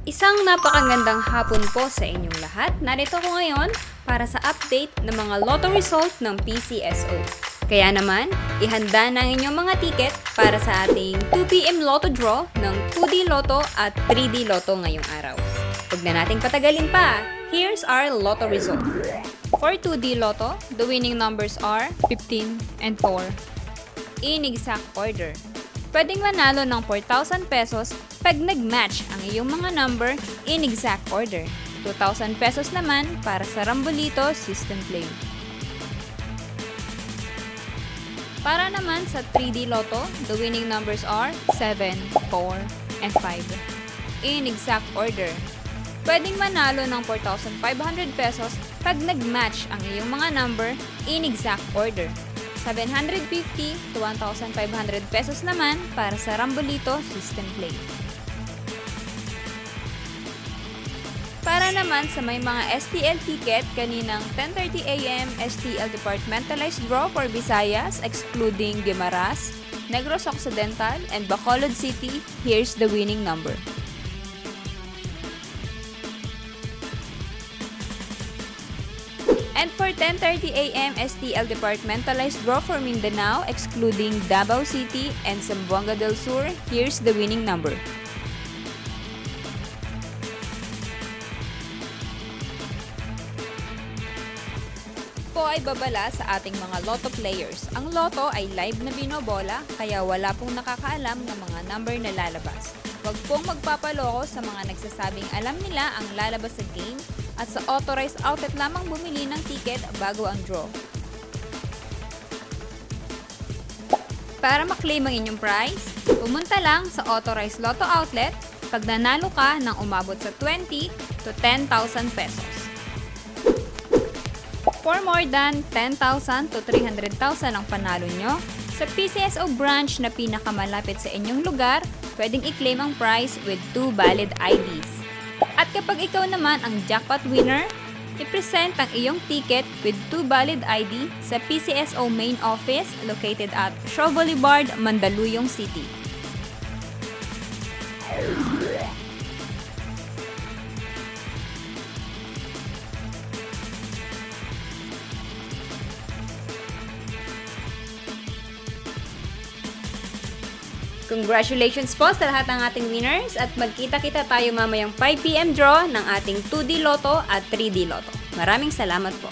Isang napakagandang hapon po sa inyong lahat. Narito ko ngayon para sa update ng mga lotto result ng PCSO. Kaya naman, ihanda na ang inyong mga ticket para sa ating 2pm lotto draw ng 2D Lotto at 3D Lotto ngayong araw. Huwag na nating patagalin pa. Here's our lotto result. For 2D Lotto, the winning numbers are 15 and 4. In exact order. Pwedeng manalo ng 4,000 pesos pag nag-match ang iyong mga number in exact order. 2,000 pesos naman para sa Rambolito System Play. Para naman sa 3D Lotto, the winning numbers are 7, 4, and 5. In exact order. Pwedeng manalo ng 4,500 pesos pag nag-match ang iyong mga number in exact order. 750 to 1,500 pesos naman para sa Rambolito System Play. Para naman sa may mga STL ticket, kaninang 10:30 AM STL Departmentalized Draw for Visayas excluding Guimaras, Negros Occidental, and Bacolod City, here's the winning number. And for 10:30 AM STL Departmentalized Draw for Mindanao excluding Davao City and Zamboanga del Sur, here's the winning number. Po ay babala sa ating mga lotto players. Ang lotto ay live na binobola kaya wala pong nakakaalam ng mga number na lalabas. Huwag pong magpapaloko sa mga nagsasabing alam nila ang lalabas sa game at sa authorized outlet lamang bumili ng ticket bago ang draw. Para maklaim ang inyong prize, pumunta lang sa authorized lotto outlet pag nanalo ka ng umabot sa 20 to 10,000 pesos. For more than 10,000 to 300,000 ang panalo nyo, sa PCSO branch na pinakamalapit sa inyong lugar, pwedeng i-claim ang prize with 2 valid IDs. At kapag ikaw naman ang jackpot winner, i-present ang iyong ticket with 2 valid ID sa PCSO main office located at Shaw Boulevard, Mandaluyong City. Congratulations po sa lahat ng ating winners at magkita-kita tayo mamayang 5pm draw ng ating 2D Lotto at 3D Lotto. Maraming salamat po.